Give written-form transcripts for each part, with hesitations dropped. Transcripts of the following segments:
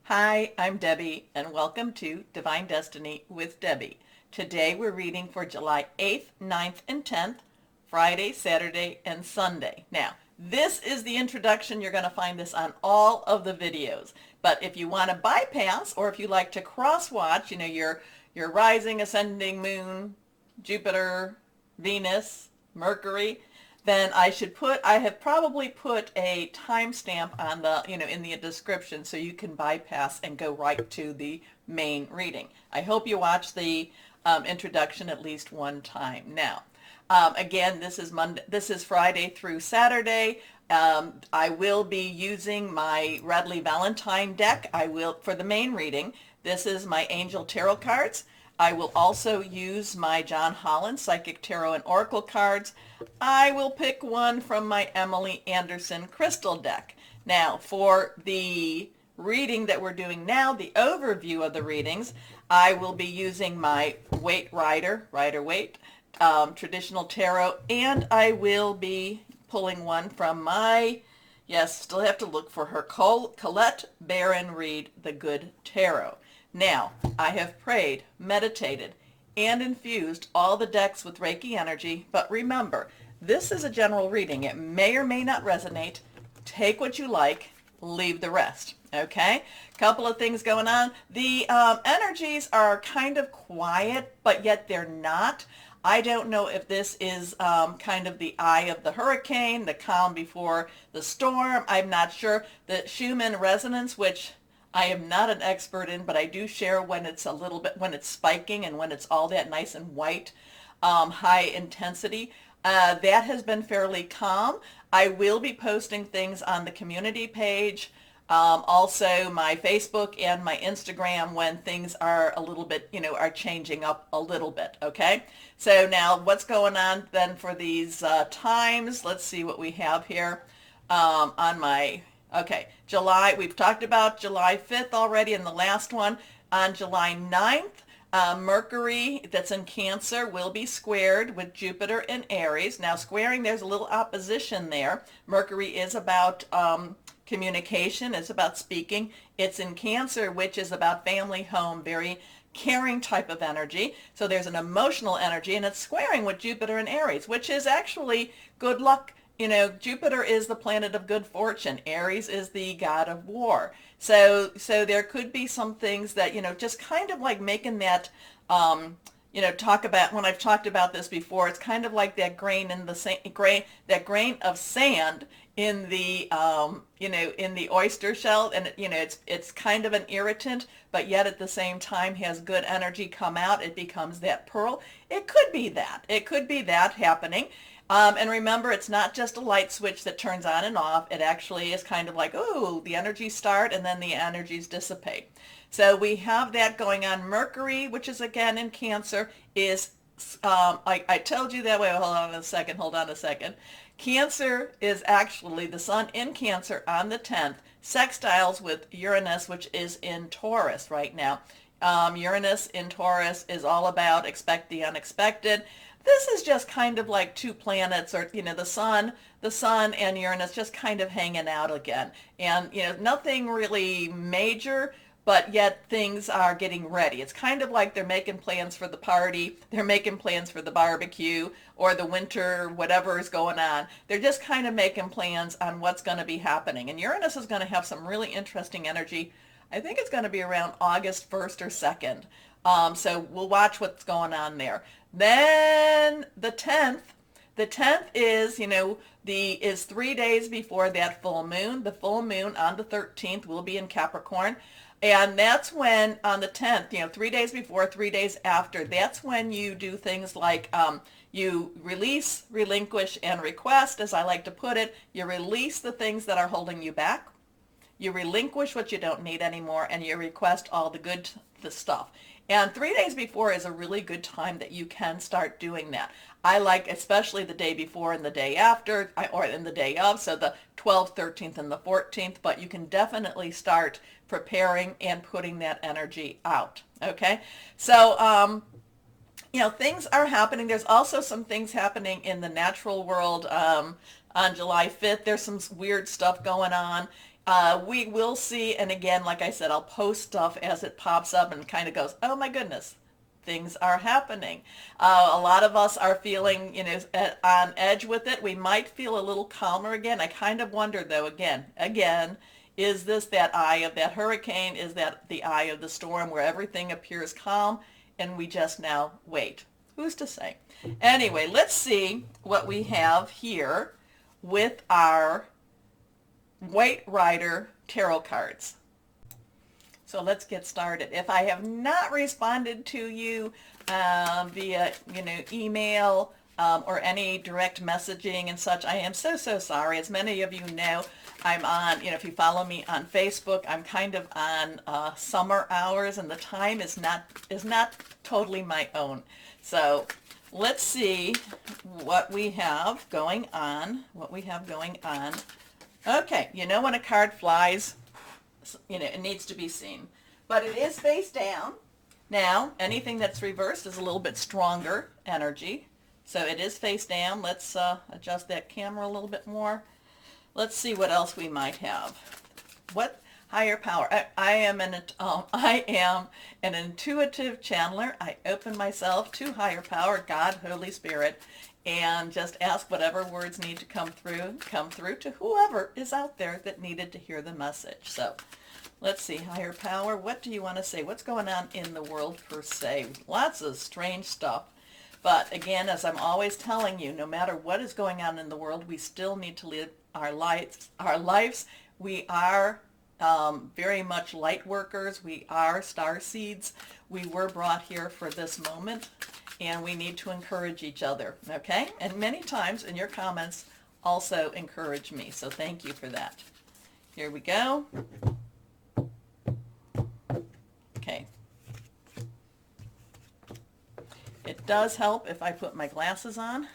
Hi, I'm Debbie, and welcome to Divine Destiny with Debbie. Today we're reading for July 8th, 9th, and 10th, Friday, Saturday, and Sunday. Now, this is the introduction. You're going to find this on all of the videos. But if you want to bypass, or if you like to cross-watch, your rising, ascending moon, Jupiter, Venus, Mercury, then I have probably put a timestamp on in the description so you can bypass and go right to the main reading. I hope you watch the introduction at least one time. Now, again, this is Friday through Saturday. I will be using my Radley Valentine deck. For the main reading. This is my Angel Tarot cards. I will also use my John Holland Psychic Tarot and Oracle cards. I will pick one from my Emily Anderson Crystal deck. Now, for the reading that we're doing now, the overview of the readings, I will be using my Rider-Waite traditional tarot, and I will be pulling one from my, yes, still have to look for her, Colette Baron Reed, the Good Tarot. Now, I have prayed, meditated, and infused all the decks with Reiki energy, but remember, this is a general reading. It may or may not resonate. Take what you like, leave the rest, okay? Couple of things going on. The energies are kind of quiet, but yet they're not. I don't know if this is kind of the eye of the hurricane, the calm before the storm. I'm not sure. The Schumann resonance, which I am not an expert in, but I do share when it's when it's spiking and when it's all that nice and white, high intensity. That has been fairly calm. I will be posting things on the community page, also my Facebook and my Instagram when things are a little bit, are changing up a little bit, okay? So now what's going on then for these times? Let's see what we have here on my... Okay, we've talked about July 5th already in the last one. On July 9th, Mercury, that's in Cancer, will be squared with Jupiter in Aries. Now, squaring, there's a little opposition there. Mercury is about communication, it's about speaking. It's in Cancer, which is about family, home, very caring type of energy. So there's an emotional energy, and it's squaring with Jupiter in Aries, which is actually good luck. Jupiter is the planet of good fortune. Aries is the god of war. So there could be some things that, just kind of like making that, talk about, when I've talked about this before, it's kind of like that grain in the that grain of sand in the, in the oyster shell. And, it's kind of an irritant, but yet at the same time has good energy come out. It becomes that pearl. It could be that. It could be that happening. And remember, it's not just a light switch that turns on and off. It actually is kind of like, oh, the energies start and then the energies dissipate. So we have that going on. Mercury, which is again in Cancer, is, I told you that way. Hold on a second. Cancer is actually the sun in Cancer on the 10th, sextiles with Uranus, which is in Taurus right now. Uranus in Taurus is all about expect the unexpected. This is just kind of like two planets, or, the sun and Uranus just kind of hanging out again. And, nothing really major, but yet things are getting ready. It's kind of like they're making plans for the party. They're making plans for the barbecue or the winter, whatever is going on. They're just kind of making plans on what's going to be happening. And Uranus is going to have some really interesting energy. I think it's going to be around August 1st or 2nd. So we'll watch what's going on there. Then the 10th is, is 3 days before that full moon. The full moon on the 13th will be in Capricorn. And that's when, on the 10th, 3 days before, 3 days after, that's when you do things like you release, relinquish, and request, as I like to put it. You release the things that are holding you back. You relinquish what you don't need anymore, and you request all the stuff. And 3 days before is a really good time that you can start doing that. I like especially the day before and the day after, or in the day of, so the 12th, 13th, and the 14th, but you can definitely start preparing and putting that energy out, okay? So, things are happening. There's also some things happening in the natural world. On July 5th, there's some weird stuff going on. We will see, and again, like I said, I'll post stuff as it pops up and kind of goes, oh my goodness, things are happening. A lot of us are feeling, on edge with it. We might feel a little calmer again. I kind of wonder, though, again, is this that eye of that hurricane? Is that the eye of the storm where everything appears calm and we just now wait? Who's to say? Anyway, let's see what we have here with our White Rider tarot cards. So let's get started. If I have not responded to you via, email or any direct messaging and such, I am so sorry. As many of you know, I'm on, if you follow me on Facebook, I'm kind of on summer hours, and the time is not totally my own. So let's see what we have going on. Okay, when a card flies, it needs to be seen. But it is face down. Now, anything that's reversed is a little bit stronger energy. So it is face down. Let's adjust that camera a little bit more. Let's see what else we might have. What higher power? I am an intuitive channeler. I open myself to higher power, God, Holy Spirit, and just ask whatever words need to come through to whoever is out there that needed to hear the message. So let's see, higher power, what do you want to say? What's going on in the world per se? Lots of strange stuff. But again, as I'm always telling you, no matter what is going on in the world, we still need to live our lives. We are very much light workers. We are star seeds. We were brought here for this moment, and we need to encourage each other, okay? And many times in your comments also encourage me, so thank you for that. Here we go. Okay. It does help if I put my glasses on.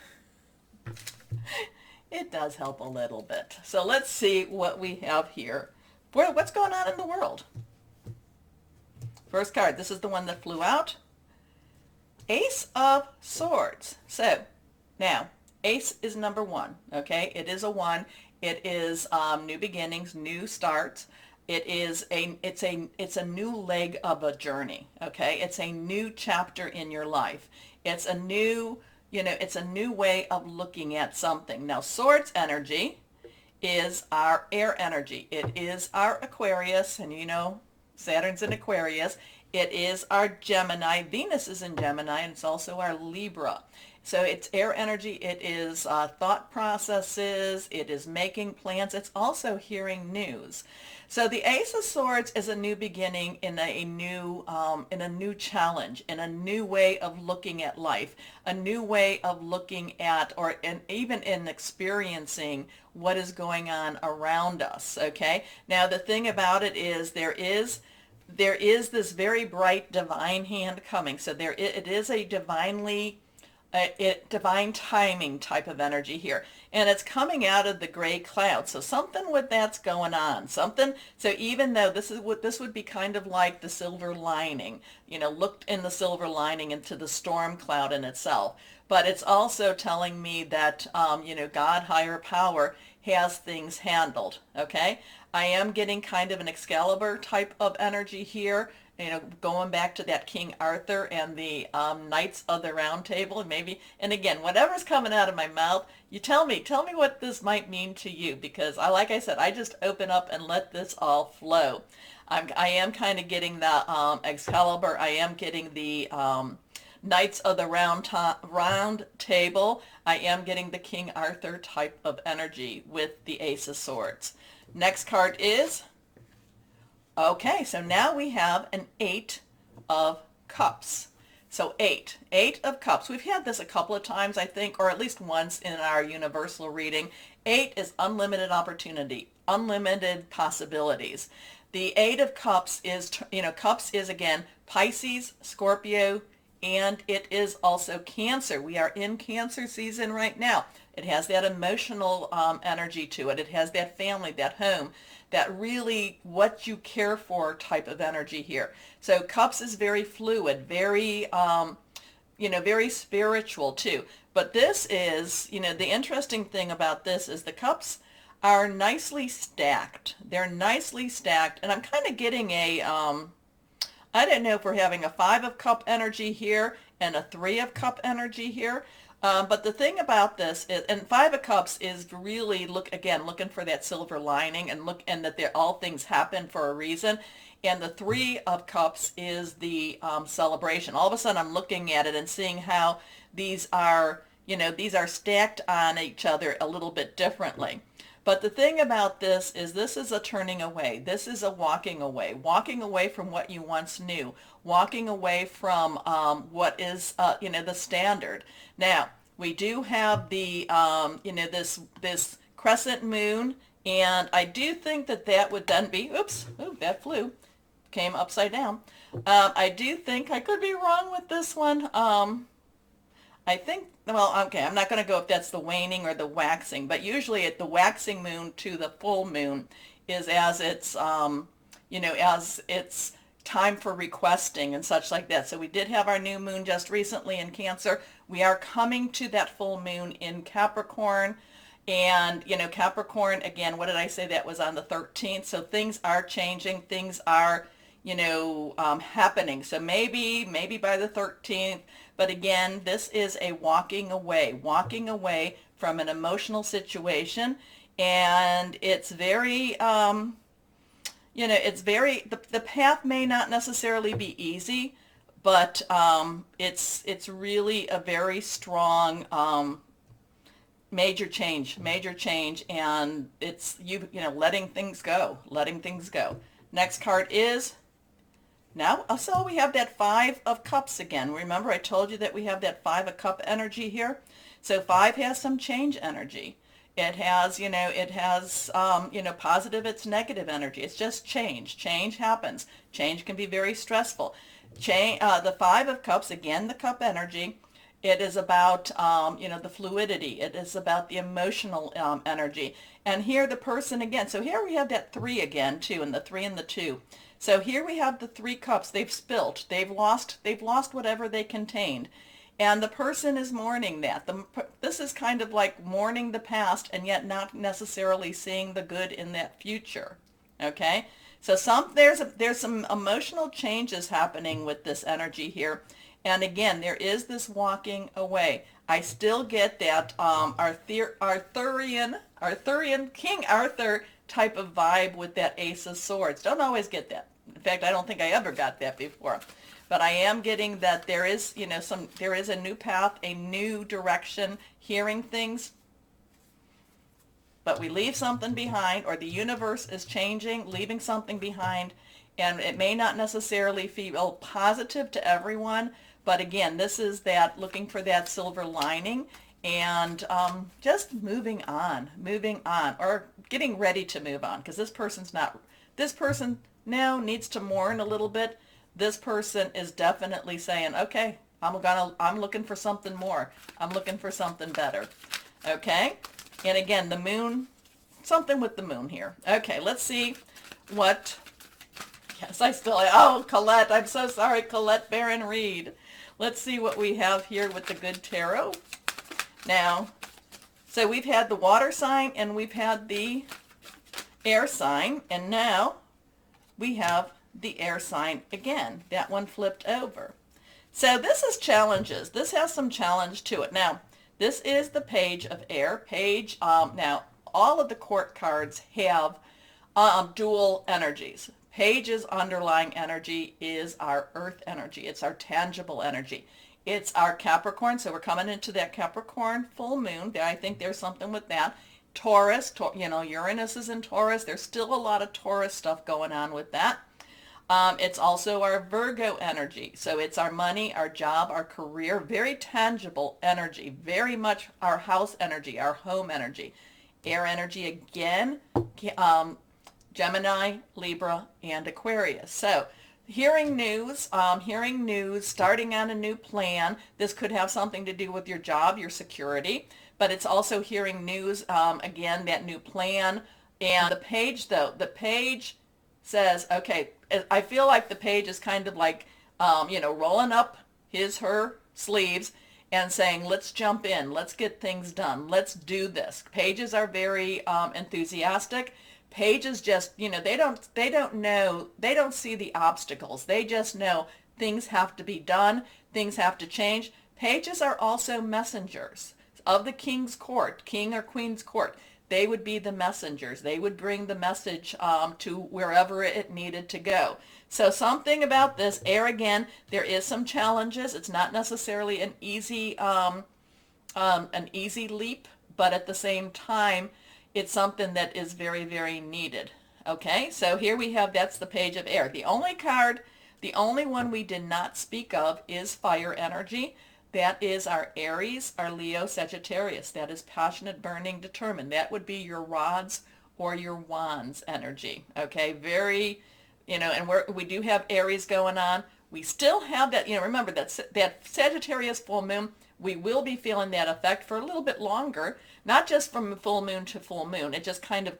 It does help a little bit. So let's see what we have here. What's going on in the world? First card, this is the one that flew out. Ace of Swords. So now, Ace is number one, okay? It is a one. It is new beginnings, new starts. It's a new leg of a journey, okay? It's a new chapter in your life. It's a new, it's a new way of looking at something. Now, Swords energy is our air energy. It is our Aquarius, and Saturn's in Aquarius. It is our Gemini. Venus is in Gemini, and it's also our Libra. So it's air energy. It is thought processes. It is making plans. It's also hearing news. So the Ace of Swords is a new beginning in a new challenge, in a new way of looking at life, a new way of looking at, and even in experiencing what is going on around us. Okay. Now the thing about it is there is this very bright divine hand coming. So it is a divine timing type of energy here, and it's coming out of the gray cloud. So something with that's going on. So even though this would be kind of like the silver lining, looked in the silver lining into the storm cloud in itself. But it's also telling me that God, higher power, has things handled. Okay, I am getting kind of an Excalibur type of energy here. Going back to that King Arthur and the Knights of the Round Table, and again, whatever's coming out of my mouth, you tell me what this might mean to you, because like I said, I just open up and let this all flow. I am kind of getting the Excalibur. I am getting the Knights of the Round Table. I am getting the King Arthur type of energy with the Ace of Swords. Next card is... Okay, so now we have an Eight of Cups. So eight of Cups. We've had this a couple of times, I think, or at least once in our universal reading. 8 is unlimited opportunity, unlimited possibilities. The Eight of Cups is, Cups is again Pisces, Scorpio, and it is also Cancer. We are in Cancer season right now. It has that emotional energy to it. It has that family, that home, that really what you care for type of energy here. So Cups is very fluid, very, very spiritual too. But this is, the interesting thing about this is the Cups are nicely stacked. They're nicely stacked, and I'm kind of getting a, I don't know if we're having a 5 of cup energy here and a 3 of cup energy here. But the thing about this is, and 5 of cups is really looking for that silver lining and that all things happen for a reason. And the 3 of cups is the celebration. All of a sudden I'm looking at it and seeing how these are, these are stacked on each other a little bit differently. But the thing about this is a turning away. This is a walking away from what you once knew, walking away from what is, the standard. Now, we do have the, this crescent moon, and I do think that would then be, oops, that came upside down. I do think, I could be wrong with this one. I think, well, okay, I'm not going to go if that's the waning or the waxing, but usually at the waxing moon to the full moon is as it's, as it's time for requesting and such like that. So we did have our new moon just recently in Cancer. We are coming to that full moon in Capricorn. And, Capricorn, again, what did I say? That was on the 13th. So things are changing. Things are, happening. So maybe by the 13th. But again, this is a walking away from an emotional situation. And it's very, it's very, the path may not necessarily be easy, but it's really a very strong major change, and it's letting things go. Next card is, now, so we have that 5 of cups again. Remember I told you that we have that 5 of cup energy here? So 5 has some change energy. It has, positive, it's negative energy. It's just change. Change happens. Change can be very stressful. The 5 of cups, again, the cup energy, it is about, the fluidity. It is about the emotional energy. And here the person again. So here we have that 3 again, too, and the 3 and the 2. So here we have the 3 cups. They've spilt. They've lost whatever they contained. And the person is mourning that. This is kind of like mourning the past and yet not necessarily seeing the good in that future. Okay? So there's some emotional changes happening with this energy here. And again, there is this walking away. I still get that Arthurian King Arthur type of vibe with that Ace of Swords. Don't always get that. In fact, I don't think I ever got that before. But I am getting that there is, there is a new path, a new direction, hearing things. But we leave something behind, or the universe is changing, leaving something behind, and it may not necessarily feel positive to everyone, but again, this is that looking for that silver lining and just moving on, or getting ready to move on, because this person now needs to mourn a little bit. This person is definitely saying, okay, I'm looking for something more. I'm looking for something better. Okay? And again, the moon, something with the moon here. Okay, let's see what, Colette, I'm so sorry, Colette Baron Reed. Let's see what we have here with the good tarot. Now, so we've had the water sign and we've had the air sign, and now we have the air sign again. That one flipped over. So this is challenges. This has some challenge to it. Now, this is the page of air. Now, all of the court cards have dual energies. Page's underlying energy is our earth energy. It's our tangible energy. It's our Capricorn. So we're coming into that Capricorn full moon. I think there's something with that. Taurus, Uranus is in Taurus. There's still a lot of Taurus stuff going on with that. It's also our Virgo energy. So it's our money, our job, our career, very tangible energy, very much our house energy, our home energy. Air energy again, Gemini, Libra, and Aquarius. So hearing news, starting on a new plan. This could have something to do with your job, your security, but it's also hearing news, again, that new plan. And the page, though, the page says, okay, I feel like the page is kind of like, rolling up her sleeves and saying, let's jump in, let's get things done, let's do this. Pages are very enthusiastic. Pages just, they don't see the obstacles. They just know things have to be done, things have to change. Pages are also messengers of the king's court, king or queen's court. They would be the messengers. They would bring the message to wherever it needed to go. So something about this, air again, there is some challenges. It's not necessarily an easy leap, but at the same time, it's something that is very, very needed. Okay, so here we have, that's the page of air. The only one we did not speak of is fire energy. That is our Aries, our Leo, Sagittarius. That is passionate, burning, determined. That would be your rods or your wands energy. Okay, very, and we do have Aries going on. We still have that, remember that Sagittarius full moon, we will be feeling that effect for a little bit longer, not just from full moon to full moon. It just kind of,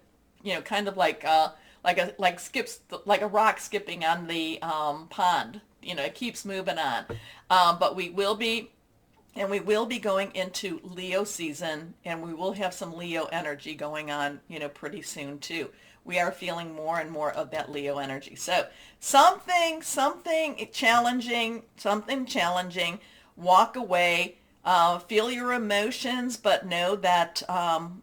like skips, like a rock skipping on the pond. It keeps moving on. But we will be going into Leo season, and we will have some Leo energy going on, pretty soon too. We are feeling more and more of that Leo energy. So something challenging, walk away, feel your emotions, but know that,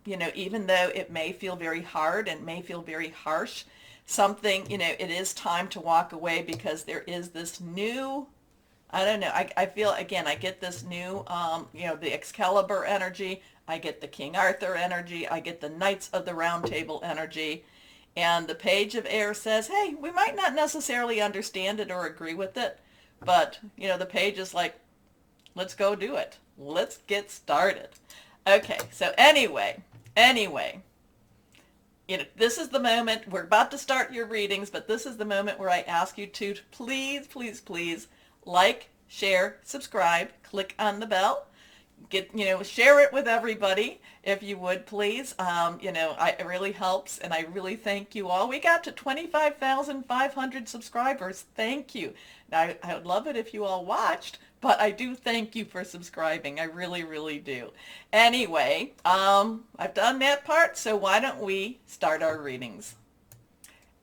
even though it may feel very hard and may feel very harsh, it is time to walk away, because there is this new, I don't know, I feel, again, I get this new, the Excalibur energy, I get the King Arthur energy, I get the Knights of the Round Table energy, and the page of air says, hey, we might not necessarily understand it or agree with it, but, the page is like, let's go do it. Let's get started. Okay, so anyway, this is the moment, we're about to start your readings, but this is the moment where I ask you to please, please, please like, share, subscribe, click on the bell, share it with everybody if you would, please. It really helps, and I really thank you all. We got to 25,500 subscribers. Thank you. Now, I would love it if you all watched, but I do thank you for subscribing. I really, really do. Anyway, I've done that part, so why don't we start our readings?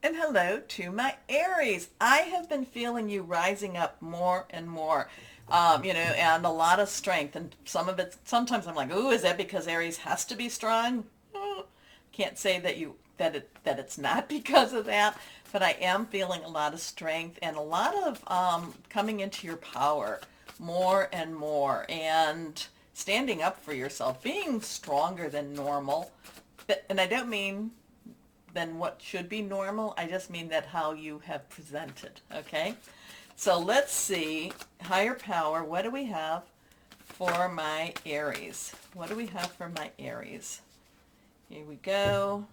And hello to my Aries. I have been feeling you rising up more and more, and a lot of strength. And some of it, sometimes I'm like, ooh, is that because Aries has to be strong? Can't say that it's not because of that, but I am feeling a lot of strength and a lot of coming into your power more and more, and standing up for yourself, being stronger than normal. And I don't mean than what should be normal. I just mean that how you have presented, okay? So let's see, higher power, what do we have for my Aries? What do we have for my Aries? Here we go.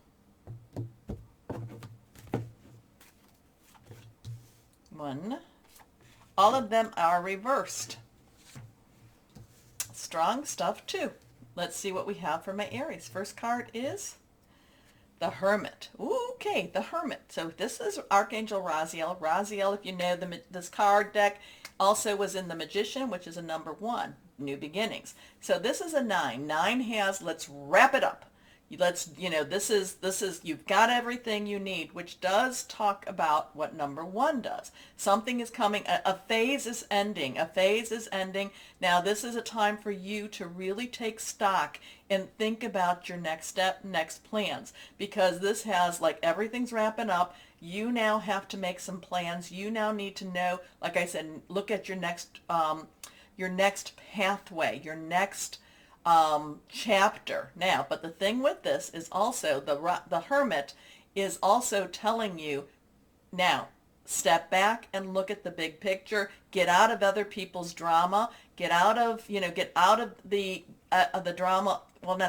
One. All of them are reversed. Strong stuff too. Let's see what we have for my Aries. First card is the Hermit. Okay, the Hermit. So this is Archangel Raziel. Raziel, if you know, this card deck also was in the Magician, which is a number 1, New Beginnings. So this is a 9. 9 has, let's wrap it up. This is, you've got everything you need, which does talk about what number 1 does. Something is coming, a phase is ending, Now this is a time for you to really take stock and think about your next step, next plans, because this has, like, everything's wrapping up. You now have to make some plans. You now need to know, like I said, look at your next pathway, your next chapter. Now, but the thing with this is also the Hermit is also telling you, now step back and look at the big picture. Get out of other people's drama. Get out of the drama. Well,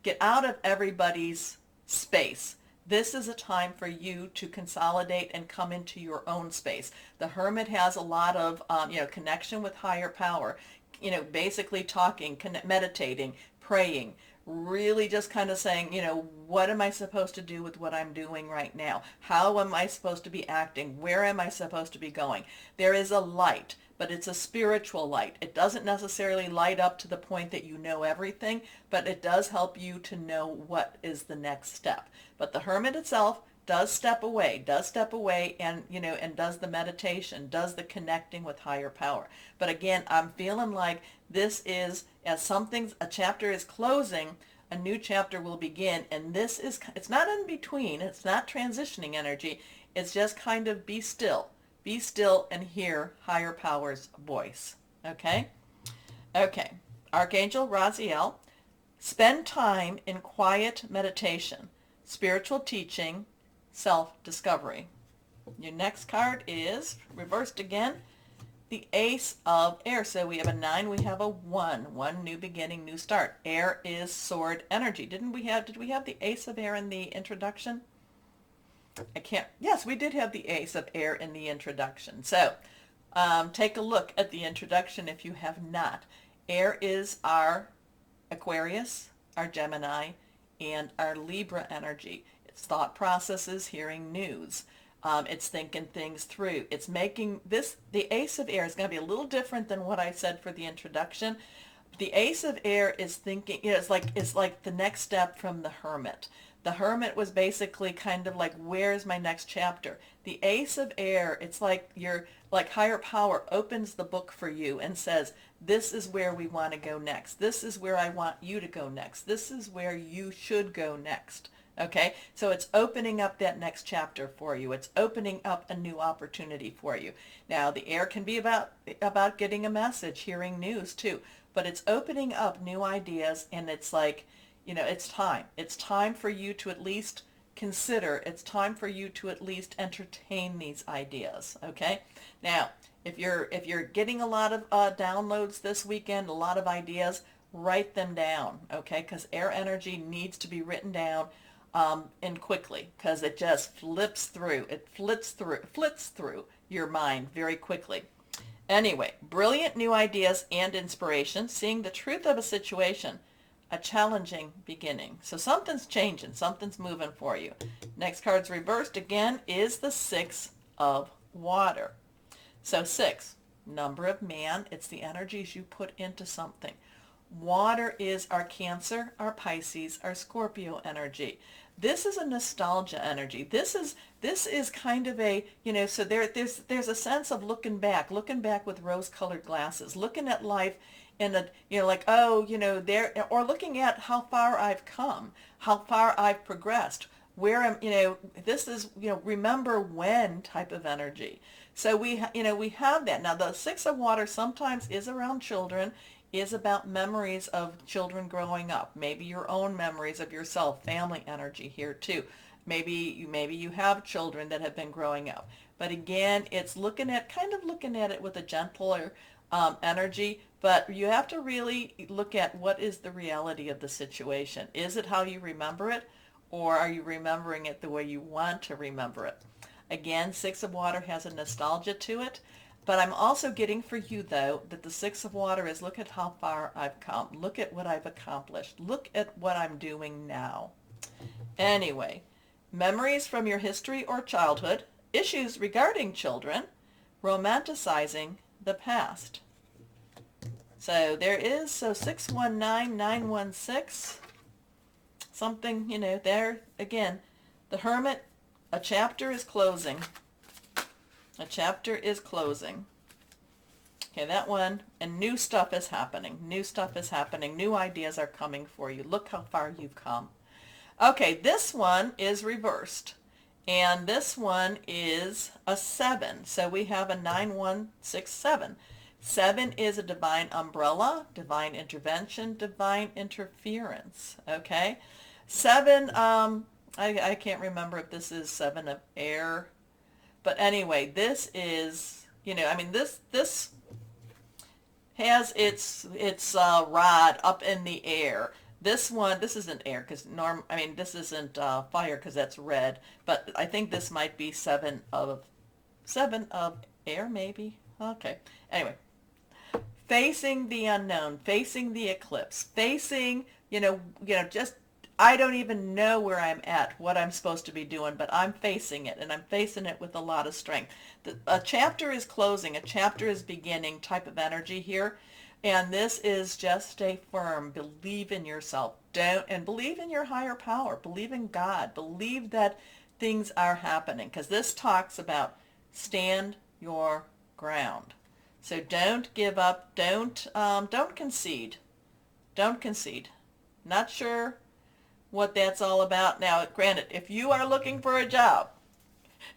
get out of everybody's space. This is a time for you to consolidate and come into your own space. The Hermit has a lot of connection with higher power. Basically talking, meditating, praying, really just kind of saying, what am I supposed to do with what I'm doing right now? How am I supposed to be acting? Where am I supposed to be going? There is a light, but it's a spiritual light. It doesn't necessarily light up to the point that you know everything, but it does help you to know what is the next step. But the hermit itself does step away and, and does the meditation, does the connecting with higher power. But again, I'm feeling like this is, as a chapter is closing, a new chapter will begin. And it's not in between, it's not transitioning energy. It's just kind of be still and hear higher power's voice. Okay? Okay. Archangel Raziel, spend time in quiet meditation, spiritual teaching, self-discovery. Your next card is reversed again, the Ace of Air. So we have a 9, we have a 1 new beginning, new start. Air is sword energy. Did we have the Ace of Air in the introduction? Yes, we did have the Ace of Air in the introduction. So take a look at the introduction if you have not. Air is our Aquarius, our Gemini, and our Libra energy. It's thought processes, hearing news. It's thinking things through. It's making the Ace of Air is going to be a little different than what I said for the introduction. The Ace of Air is thinking, it's like the next step from the Hermit. The Hermit was basically kind of like, where's my next chapter? The Ace of Air, it's like higher power opens the book for you and says, this is where we want to go next. This is where I want you to go next. This is where you should go next. Okay, so it's opening up that next chapter for you. It's opening up a new opportunity for you. Now, the air can be about getting a message, hearing news too, but it's opening up new ideas, and it's like, it's time. It's time for you to at least consider. It's time for you to at least entertain these ideas. Okay, now, if you're getting a lot of downloads this weekend, a lot of ideas, write them down. Okay, because air energy needs to be written down. And quickly, because it just flits through your mind very quickly. Anyway, brilliant new ideas and inspiration, seeing the truth of a situation, a challenging beginning. So something's changing, something's moving for you. Next card's reversed again is the 6 of Water. So 6, number of man, it's the energies you put into something. Water is our Cancer, our Pisces, our Scorpio energy. This is a nostalgia energy. This is kind of a, so there's a sense of looking back with rose-colored glasses, looking at life in a, like, or looking at how far I've come, how far I've progressed, where I'm, this is, remember when type of energy. So we have that. Now, the 6 of Water sometimes is around children, is about memories of children growing up, maybe your own memories of yourself, family energy here too. Maybe you have children that have been growing up. But again, it's looking at it with a gentler energy, but you have to really look at what is the reality of the situation. Is it how you remember it, or are you remembering it the way you want to remember it? Again, 6 of Water has a nostalgia to it. But I'm also getting for you, though, that the 6 of Water is, look at how far I've come. Look at what I've accomplished. Look at what I'm doing now. Anyway, memories from your history or childhood, issues regarding children, romanticizing the past. So there is, 619916, something, there, again, the Hermit, a chapter is closing. A chapter is closing. Okay, that one, and new stuff is happening. New stuff is happening. New ideas are coming for you. Look how far you've come. Okay, this one is reversed, and this one is a 7. So we have a 9167. 7 is a divine umbrella, divine intervention, divine interference. Okay, 7. I can't remember if this is 7 of Air. But anyway, this is, this has its rod up in the air. This isn't air, because this isn't fire, because that's red. But I think this might be 7 of Air, maybe. Okay. Anyway, facing the unknown, facing the eclipse, facing just I don't even know where I'm at, what I'm supposed to be doing, but I'm facing it, and I'm facing it with a lot of strength. A chapter is closing, a chapter is beginning type of energy here, and this is just stay firm, believe in yourself, and believe in your higher power, believe in God, believe that things are happening, because this talks about stand your ground. So don't give up, don't concede, don't concede. Not sure what that's all about. Now, granted, if you are looking for a job,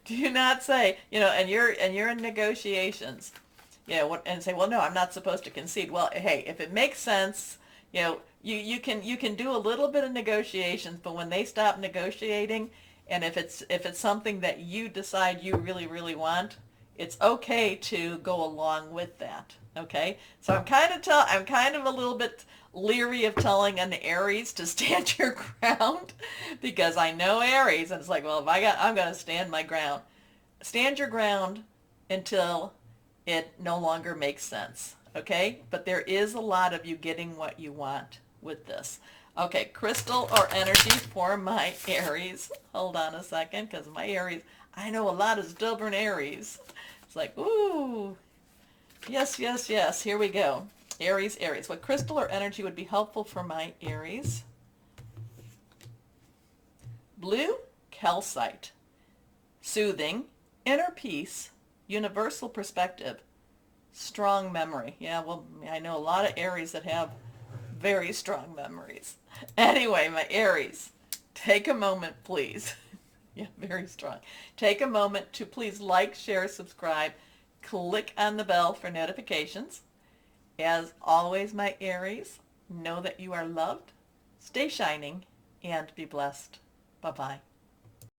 do not say, and you're in negotiations, and say, well, no, I'm not supposed to concede. Well, hey, if it makes sense, you can do a little bit of negotiations, but when they stop negotiating, and if it's something that you decide you really, really want, it's okay to go along with that. Okay, so I'm kind of a little bit leery of telling an Aries to stand your ground, because I know Aries, and it's like, well, I'm going to stand my ground. Stand your ground until it no longer makes sense. Okay, but there is a lot of you getting what you want with this. Okay, crystal or energy for my Aries. Hold on a second, because my Aries, I know a lot of stubborn Aries. It's like, ooh, yes, yes, yes. Here we go. Aries, Aries. What crystal or energy would be helpful for my Aries? Blue, calcite. Soothing, inner peace, universal perspective, strong memory. Yeah, well, I know a lot of Aries that have very strong memories. Anyway, my Aries, take a moment, please. Yeah, very strong. Take a moment to please like, share, subscribe, click on the bell for notifications. As always, my Aries, know that you are loved, stay shining, and be blessed. Bye-bye.